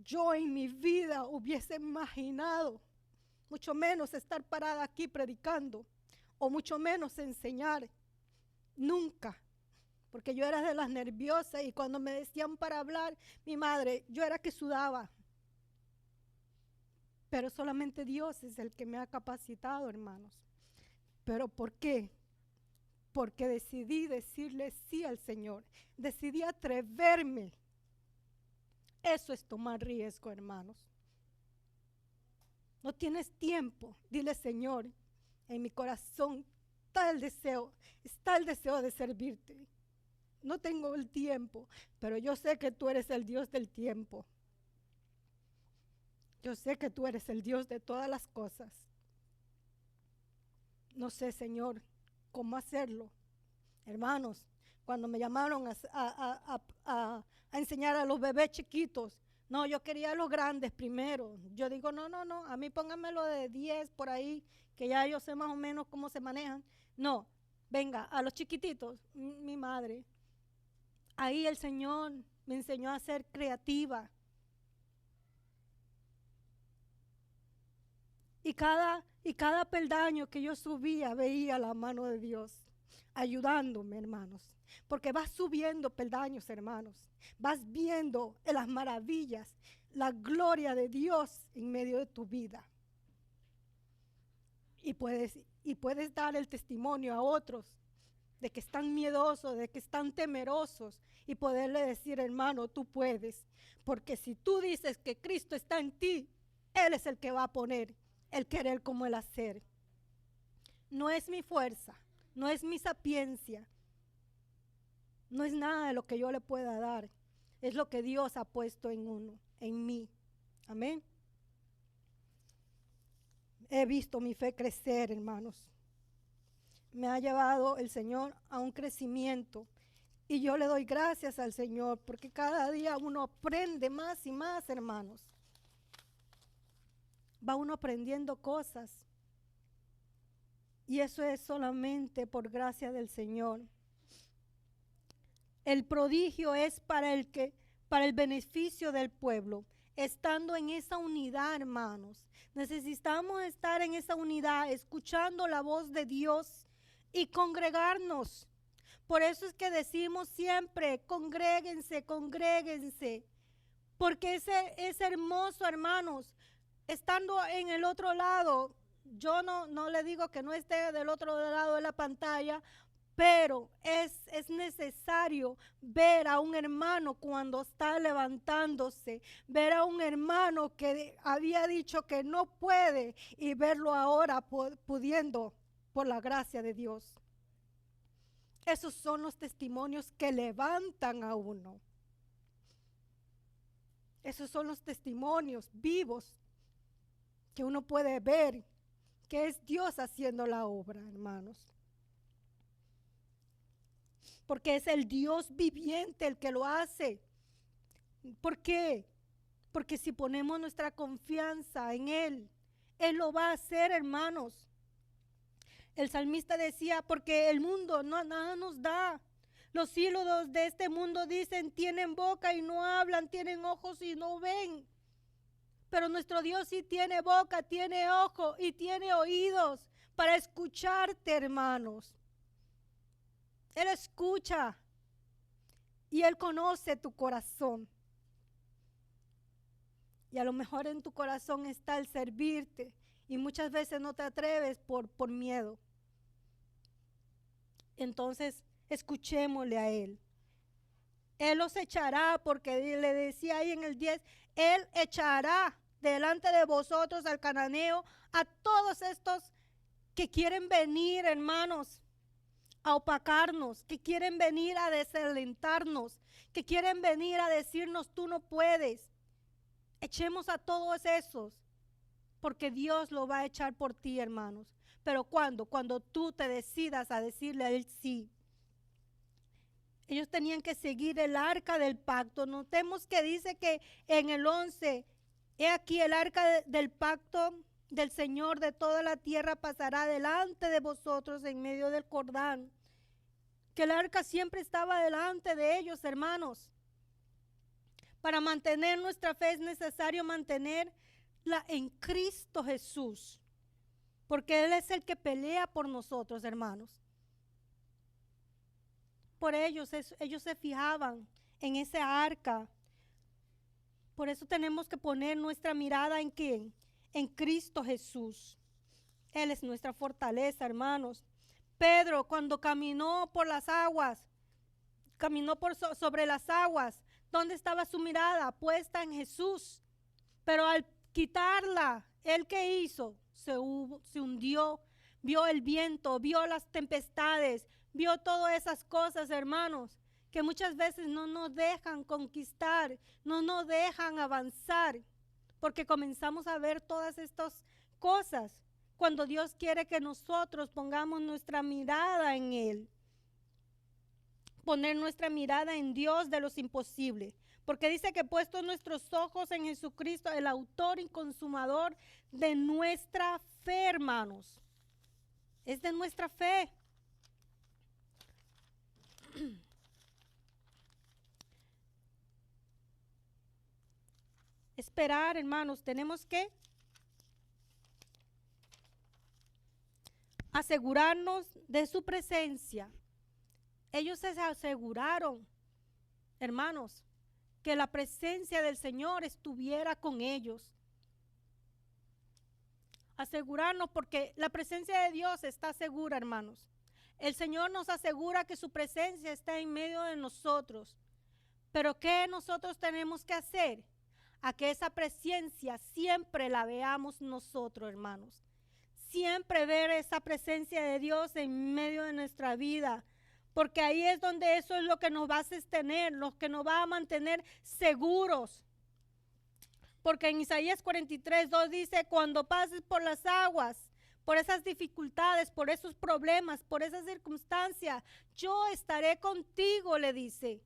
yo en mi vida hubiese imaginado. Mucho menos estar parada aquí predicando, o mucho menos enseñar. Nunca. Porque yo era de las nerviosas y cuando me decían para hablar, mi madre, yo era que sudaba. Pero solamente Dios es el que me ha capacitado, hermanos. ¿Pero por qué? Porque decidí decirle sí al Señor. Decidí atreverme. Eso es tomar riesgo, hermanos. No tienes tiempo. Dile, Señor, en mi corazón está el deseo de servirte. No tengo el tiempo, pero yo sé que tú eres el Dios del tiempo. Yo sé que tú eres el Dios de todas las cosas. No sé, Señor, cómo hacerlo. Hermanos, cuando me llamaron a enseñar a los bebés chiquitos, no, yo quería a los grandes primero. Yo digo, no, a mí pónganmelo de 10 por ahí, que ya yo sé más o menos cómo se manejan. No, venga, a los chiquititos, mi madre. Ahí el Señor me enseñó a ser creativa. Y cada peldaño que yo subía veía la mano de Dios ayudándome, hermanos. Porque vas subiendo peldaños, hermanos. Vas viendo las maravillas, la gloria de Dios en medio de tu vida. Y puedes dar el testimonio a otros de que están miedosos, de que están temerosos, y poderle decir, hermano, tú puedes. Porque si tú dices que Cristo está en ti, Él es el que va a poner el querer como el hacer. No es mi fuerza, no es mi sapiencia, no es nada de lo que yo le pueda dar. Es lo que Dios ha puesto en mí. Amén. He visto mi fe crecer, hermanos. Me ha llevado el Señor a un crecimiento. Y yo le doy gracias al Señor porque cada día uno aprende más y más, hermanos. Va uno aprendiendo cosas. Y eso es solamente por gracia del Señor. El prodigio es para el beneficio del pueblo. Estando en esa unidad, hermanos. Necesitamos estar en esa unidad, escuchando la voz de Dios y congregarnos. Por eso es que decimos siempre, congréguense, congréguense. Porque es hermoso, hermanos, estando en el otro lado. Yo no le digo que no esté del otro lado de la pantalla, pero es necesario ver a un hermano cuando está levantándose, ver a un hermano que había dicho que no puede y verlo ahora pudiendo por la gracia de Dios. Esos son los testimonios que levantan a uno. Esos son los testimonios vivos que uno puede ver, que es Dios haciendo la obra, hermanos. Porque es el Dios viviente el que lo hace. ¿Por qué? Porque si ponemos nuestra confianza en Él, Él lo va a hacer, hermanos. El salmista decía, porque el mundo nada nos da. Los ídolos de este mundo dicen, tienen boca y no hablan, tienen ojos y no ven. Pero nuestro Dios sí tiene boca, tiene ojo y tiene oídos para escucharte, hermanos. Él escucha y Él conoce tu corazón. Y a lo mejor en tu corazón está el servirte y muchas veces no te atreves por miedo. Entonces, escuchémosle a Él. Él los echará, porque le decía ahí en el 10, Él echará delante de vosotros al cananeo, a todos estos que quieren venir, hermanos, a opacarnos, que quieren venir a desalentarnos, que quieren venir a decirnos tú no puedes. Echemos a todos esos, porque Dios lo va a echar por ti, hermanos. Pero cuando tú te decidas a decirle a Él sí. Ellos tenían que seguir el arca del pacto. Notemos que dice que en el 11, he aquí el arca del pacto del Señor de toda la tierra pasará delante de vosotros en medio del Jordán. Que el arca siempre estaba delante de ellos, hermanos. Para mantener nuestra fe es necesario mantenerla en Cristo Jesús. Porque Él es el que pelea por nosotros, hermanos. Por ellos se fijaban en esa arca. Por eso tenemos que poner nuestra mirada ¿en quién? En Cristo Jesús. Él es nuestra fortaleza, hermanos. Pedro, cuando caminó por las aguas, caminó sobre las aguas, ¿dónde estaba su mirada? Puesta en Jesús. Pero al quitarla, ¿él qué hizo? Se hundió, vio el viento, vio las tempestades, vio todas esas cosas, hermanos, que muchas veces no nos dejan conquistar, no nos dejan avanzar, porque comenzamos a ver todas estas cosas, cuando Dios quiere que nosotros pongamos nuestra mirada en Él, poner nuestra mirada en Dios de los imposibles, porque dice que puesto nuestros ojos en Jesucristo, el autor y consumador de nuestra fe, hermanos, es de nuestra fe. Esperar, hermanos, tenemos que asegurarnos de su presencia. Ellos se aseguraron, hermanos, que la presencia del Señor estuviera con ellos. Asegurarnos, porque la presencia de Dios está segura, hermanos. El Señor nos asegura que su presencia está en medio de nosotros. Pero ¿qué nosotros tenemos que hacer? A que esa presencia siempre la veamos nosotros, hermanos. Siempre ver esa presencia de Dios en medio de nuestra vida. Porque ahí es donde eso es lo que nos va a sostener, lo que nos va a mantener seguros. Porque en Isaías 43:2 dice, cuando pases por las aguas, por esas dificultades, por esos problemas, por esas circunstancias, yo estaré contigo, le dice.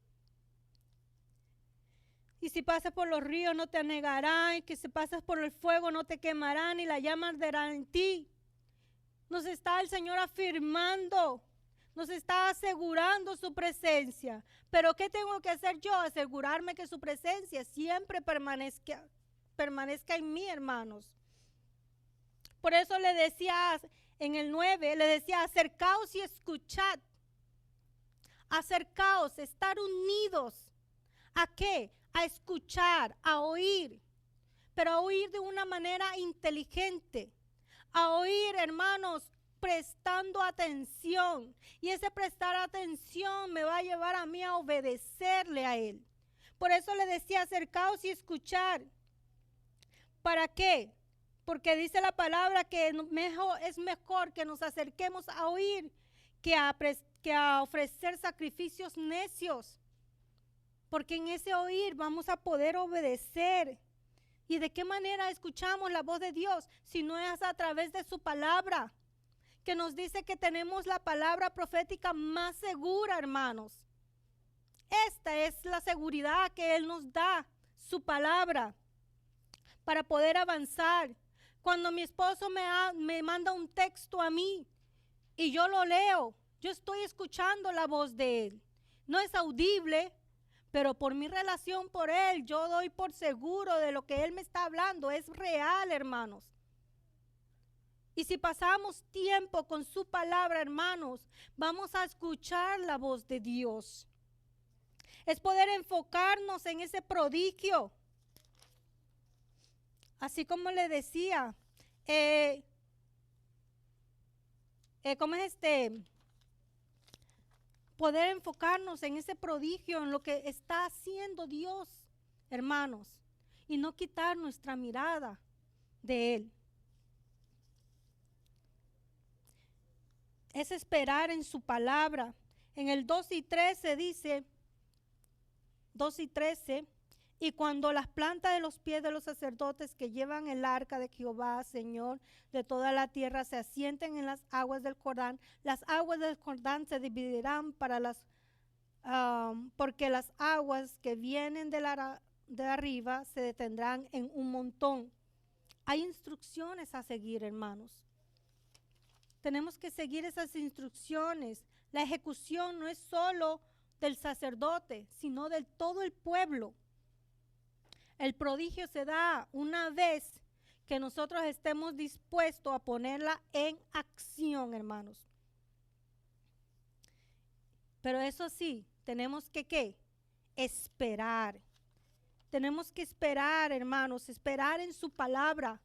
Y si pasas por los ríos no te anegarán, y que si pasas por el fuego no te quemarán, y la llama arderá en ti. Nos está el Señor afirmando, nos está asegurando su presencia. Pero ¿qué tengo que hacer yo? Asegurarme que su presencia siempre permanezca en mí, hermanos. Por eso le decía en el 9, le decía, acercaos y escuchad. Acercaos, estar unidos. ¿A qué? A escuchar, a oír. Pero a oír de una manera inteligente. A oír, hermanos, prestando atención. Y ese prestar atención me va a llevar a mí a obedecerle a Él. Por eso le decía, acercaos y escuchar. ¿Para qué? Porque dice la palabra que es mejor que nos acerquemos a oír que a ofrecer sacrificios necios. Porque en ese oír vamos a poder obedecer. ¿Y de qué manera escuchamos la voz de Dios? Si no es a través de su palabra, que nos dice que tenemos la palabra profética más segura, hermanos. Esta es la seguridad que Él nos da, su palabra, para poder avanzar. Cuando mi esposo me manda un texto a mí y yo lo leo, yo estoy escuchando la voz de Él. No es audible, pero por mi relación por Él, yo doy por seguro de lo que Él me está hablando. Es real, hermanos. Y si pasamos tiempo con su palabra, hermanos, vamos a escuchar la voz de Dios. Es poder enfocarnos en ese prodigio. Así como le decía, ¿cómo es poder enfocarnos en ese prodigio, en lo que está haciendo Dios, hermanos, y no quitar nuestra mirada de Él. Es esperar en su palabra. En el 2:13 dice, 2:13, y cuando las plantas de los pies de los sacerdotes que llevan el arca de Jehová, Señor de toda la tierra, se asienten en las aguas del Jordán, las aguas del Jordán se dividirán porque las aguas que vienen de arriba se detendrán en un montón. Hay instrucciones a seguir, hermanos. Tenemos que seguir esas instrucciones. La ejecución no es solo del sacerdote, sino de todo el pueblo. El prodigio se da una vez que nosotros estemos dispuestos a ponerla en acción, hermanos. Pero eso sí, tenemos que ¿qué? Esperar. Tenemos que esperar, hermanos, esperar en su palabra.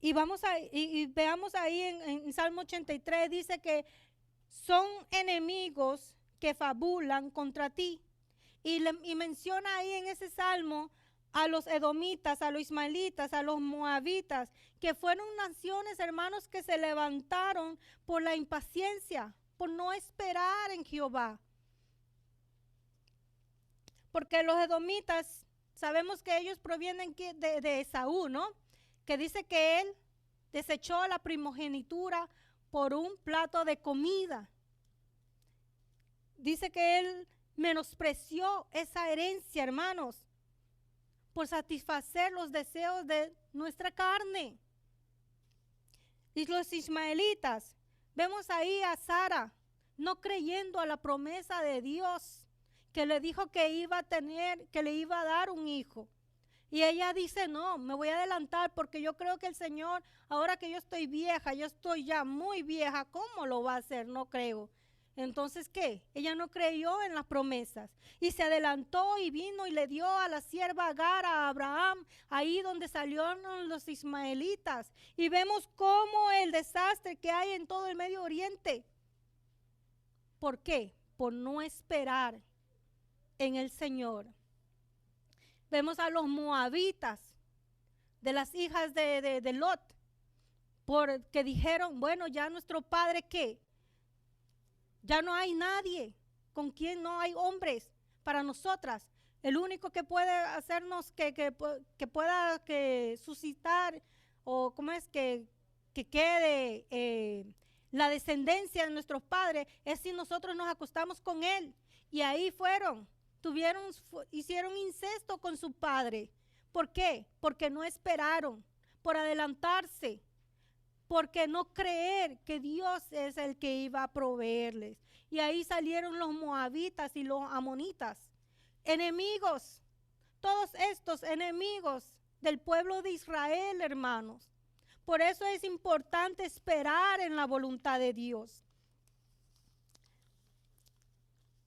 Y veamos ahí en Salmo 83, dice que son enemigos que fabulan contra ti. Y menciona ahí en ese salmo a los edomitas, a los ismaelitas, a los moabitas, que fueron naciones, hermanos, que se levantaron por la impaciencia, por no esperar en Jehová. Porque los edomitas, sabemos que ellos provienen de Esaú, ¿no? Que dice que él desechó la primogenitura por un plato de comida. Dice que él menospreció esa herencia, hermanos, por satisfacer los deseos de nuestra carne. Y los ismaelitas, vemos ahí a Sara no creyendo a la promesa de Dios, que le dijo que iba a tener, que le iba a dar un hijo. Y ella dice, no, me voy a adelantar porque yo creo que el Señor, ahora que yo estoy vieja, yo estoy ya muy vieja, ¿cómo lo va a hacer? No creo. Entonces, ¿qué? Ella no creyó en las promesas y se adelantó y vino y le dio a la sierva Agar a Abraham, ahí donde salieron los ismaelitas. Y vemos cómo el desastre que hay en todo el Medio Oriente. ¿Por qué? Por no esperar en el Señor. Vemos a los moabitas, de las hijas de Lot, porque dijeron, bueno, ya nuestro padre, ¿qué? Ya no hay nadie con quien no hay hombres para nosotras. El único que puede hacernos que pueda suscitar o cómo es que quede la descendencia de nuestros padres es si nosotros nos acostamos con él. Y ahí hicieron incesto con su padre. ¿Por qué? Porque no esperaron, por adelantarse, porque no creer que Dios es el que iba a proveerles. Y ahí salieron los moabitas y los amonitas, enemigos, todos estos enemigos del pueblo de Israel, hermanos. Por eso es importante esperar en la voluntad de Dios.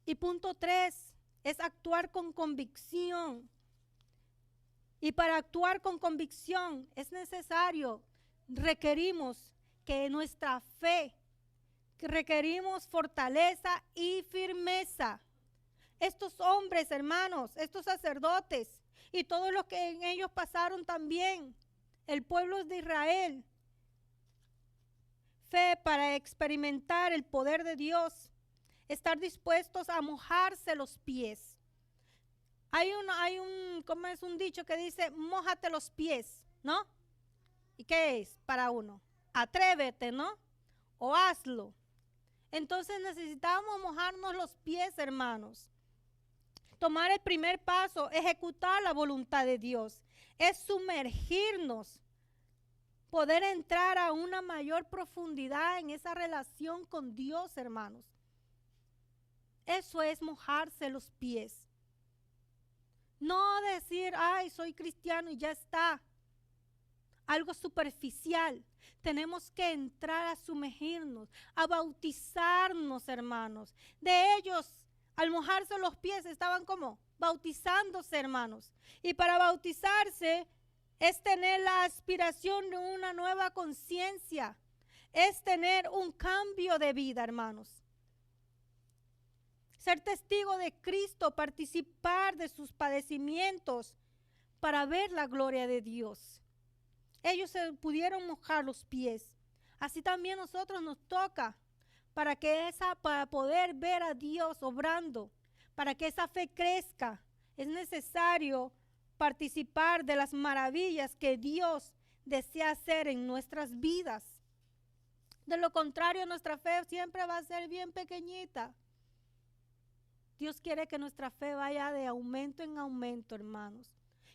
Y punto 3 es actuar con convicción. Y para actuar con convicción es necesario, requerimos que nuestra fe, que requerimos fortaleza y firmeza. Estos hombres, hermanos, estos sacerdotes y todos los que en ellos pasaron también, el pueblo de Israel, fe para experimentar el poder de Dios, estar dispuestos a mojarse los pies. Hay un dicho que dice, mójate los pies, ¿no? ¿Y qué es para uno? Atrévete, ¿no? O hazlo. Entonces necesitamos mojarnos los pies, hermanos. Tomar el primer paso, ejecutar la voluntad de Dios, es sumergirnos, poder entrar a una mayor profundidad en esa relación con Dios, hermanos. Eso es mojarse los pies. No decir, ay, soy cristiano y ya está. Algo superficial. Tenemos que entrar a sumergirnos, a bautizarnos, hermanos. De ellos, al mojarse los pies, estaban como bautizándose, hermanos. Y para bautizarse es tener la aspiración de una nueva conciencia. Es tener un cambio de vida, hermanos. Ser testigo de Cristo, participar de sus padecimientos para ver la gloria de Dios. Ellos se pudieron mojar los pies. Así también nosotros nos toca para poder ver a Dios obrando, para que esa fe crezca. Es necesario participar de las maravillas que Dios desea hacer en nuestras vidas. De lo contrario, nuestra fe siempre va a ser bien pequeñita. Dios quiere que nuestra fe vaya de aumento en aumento, hermanos.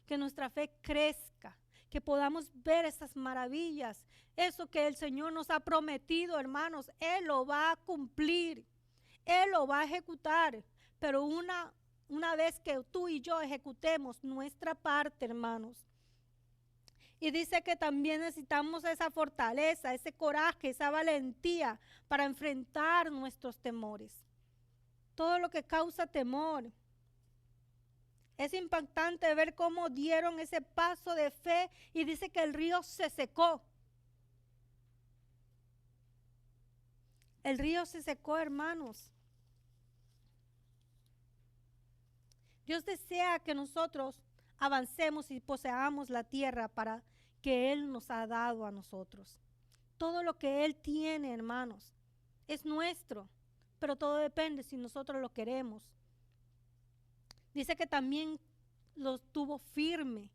Que nuestra fe crezca, que podamos ver esas maravillas. Eso que el Señor nos ha prometido, hermanos, Él lo va a cumplir. Él lo va a ejecutar. Pero una vez que tú y yo ejecutemos nuestra parte, hermanos. Y dice que también necesitamos esa fortaleza, ese coraje, esa valentía para enfrentar nuestros temores. Todo lo que causa temor. Es impactante ver cómo dieron ese paso de fe y dice que el río se secó. El río se secó, hermanos. Dios desea que nosotros avancemos y poseamos la tierra para que Él nos ha dado a nosotros. Todo lo que Él tiene, hermanos, es nuestro. Pero todo depende si nosotros lo queremos. Dice que también lo tuvo firme.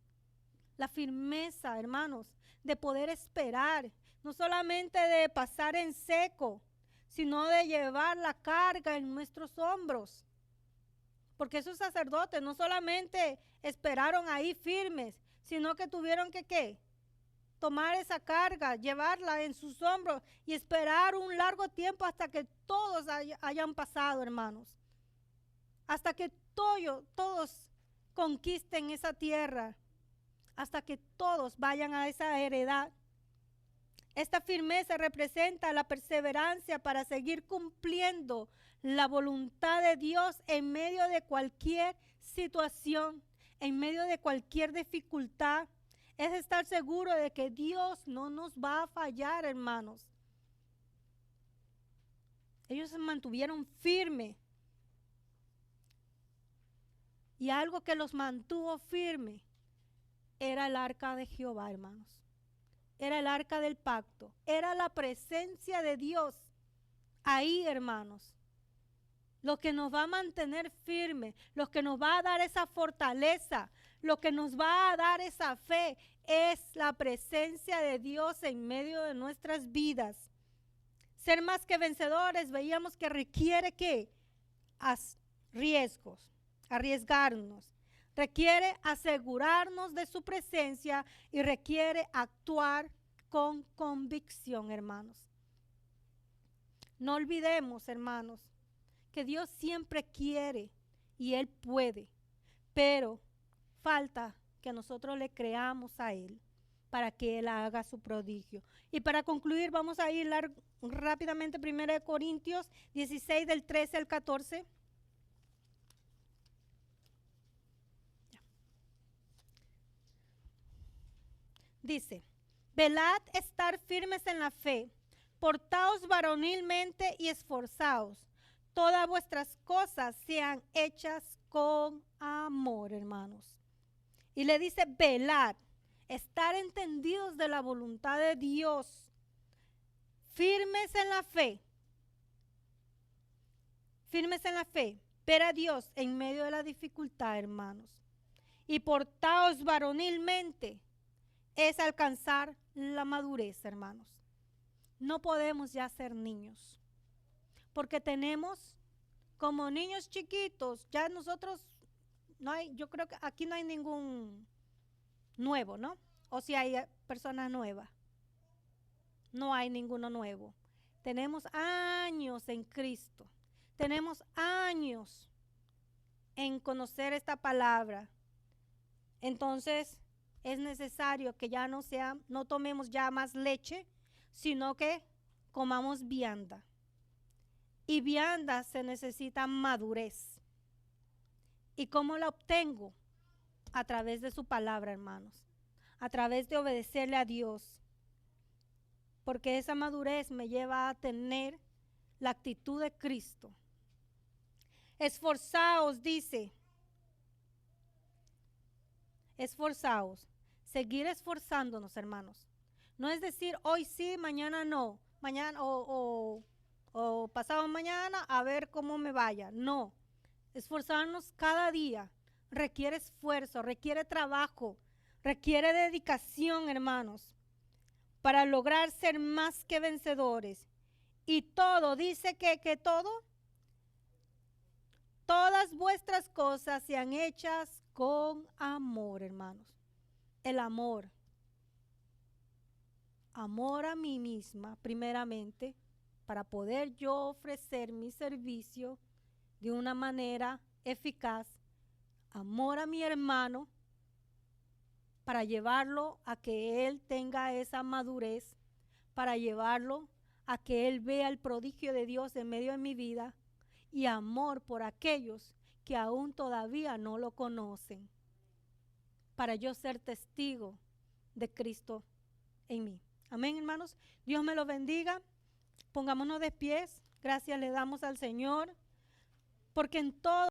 La firmeza, hermanos, de poder esperar. No solamente de pasar en seco, sino de llevar la carga en nuestros hombros. Porque esos sacerdotes no solamente esperaron ahí firmes, sino que tuvieron que, ¿qué? Tomar esa carga, llevarla en sus hombros y esperar un largo tiempo hasta que todos hayan pasado, hermanos. Hasta que todos conquisten esa tierra. hasta que todos vayan a esa heredad. Esta firmeza representa la perseverancia para seguir cumpliendo la voluntad de Dios en medio de cualquier situación, en medio de cualquier dificultad. Es estar seguro de que Dios no nos va a fallar, hermanos. Ellos se mantuvieron firmes. Y algo que los mantuvo firmes era el arca de Jehová, hermanos. Era el arca del pacto. Era la presencia de Dios ahí, hermanos. Lo que nos va a mantener firmes, lo que nos va a dar esa fortaleza, lo que nos va a dar esa fe, es la presencia de Dios en medio de nuestras vidas. Ser más que vencedores, veíamos que requiere ¿qué? Riesgos, arriesgarnos. Requiere asegurarnos de su presencia y requiere actuar con convicción, hermanos. No olvidemos, hermanos, que Dios siempre quiere y Él puede, pero falta que nosotros le creamos a Él para que Él haga su prodigio. Y para concluir, vamos a ir rápidamente 1 Corintios 16 del 13 al 14. Dice, velad estar firmes en la fe, portaos varonilmente y esforzaos. Todas vuestras cosas sean hechas con amor, hermanos. Y le dice, velad, estar entendidos de la voluntad de Dios, firmes en la fe, ver a Dios en medio de la dificultad, hermanos. Y portaos varonilmente, es alcanzar la madurez, hermanos. No podemos ya ser niños, porque tenemos como niños chiquitos, ya nosotros no hay, yo creo que aquí no hay ningún nuevo, ¿no? O si hay personas nuevas. No hay ninguno nuevo. Tenemos años en Cristo. Tenemos años en conocer esta palabra. Entonces, es necesario que ya no tomemos ya más leche, sino que comamos vianda. Y vianda se necesita madurez. ¿Y cómo la obtengo? A través de su palabra, hermanos. A través de obedecerle a Dios. Porque esa madurez me lleva a tener la actitud de Cristo. Esforzaos, dice. Esforzaos. Seguir esforzándonos, hermanos. No es decir, hoy sí, mañana no. Mañana o pasado mañana a ver cómo me vaya. No. Esforzarnos cada día requiere esfuerzo, requiere trabajo, requiere dedicación, hermanos, para lograr ser más que vencedores. Y todo, dice que todo, todas vuestras cosas sean hechas con amor, hermanos. El amor. Amor a mí misma, primeramente, para poder yo ofrecer mi servicio de una manera eficaz. Amor a mi hermano, para llevarlo a que él tenga esa madurez, para llevarlo a que él vea el prodigio de Dios en medio de mi vida, y amor por aquellos que aún todavía no lo conocen, para yo ser testigo de Cristo en mí. Amén, hermanos. Dios me los bendiga. Pongámonos de pies. Gracias le damos al Señor, porque en todo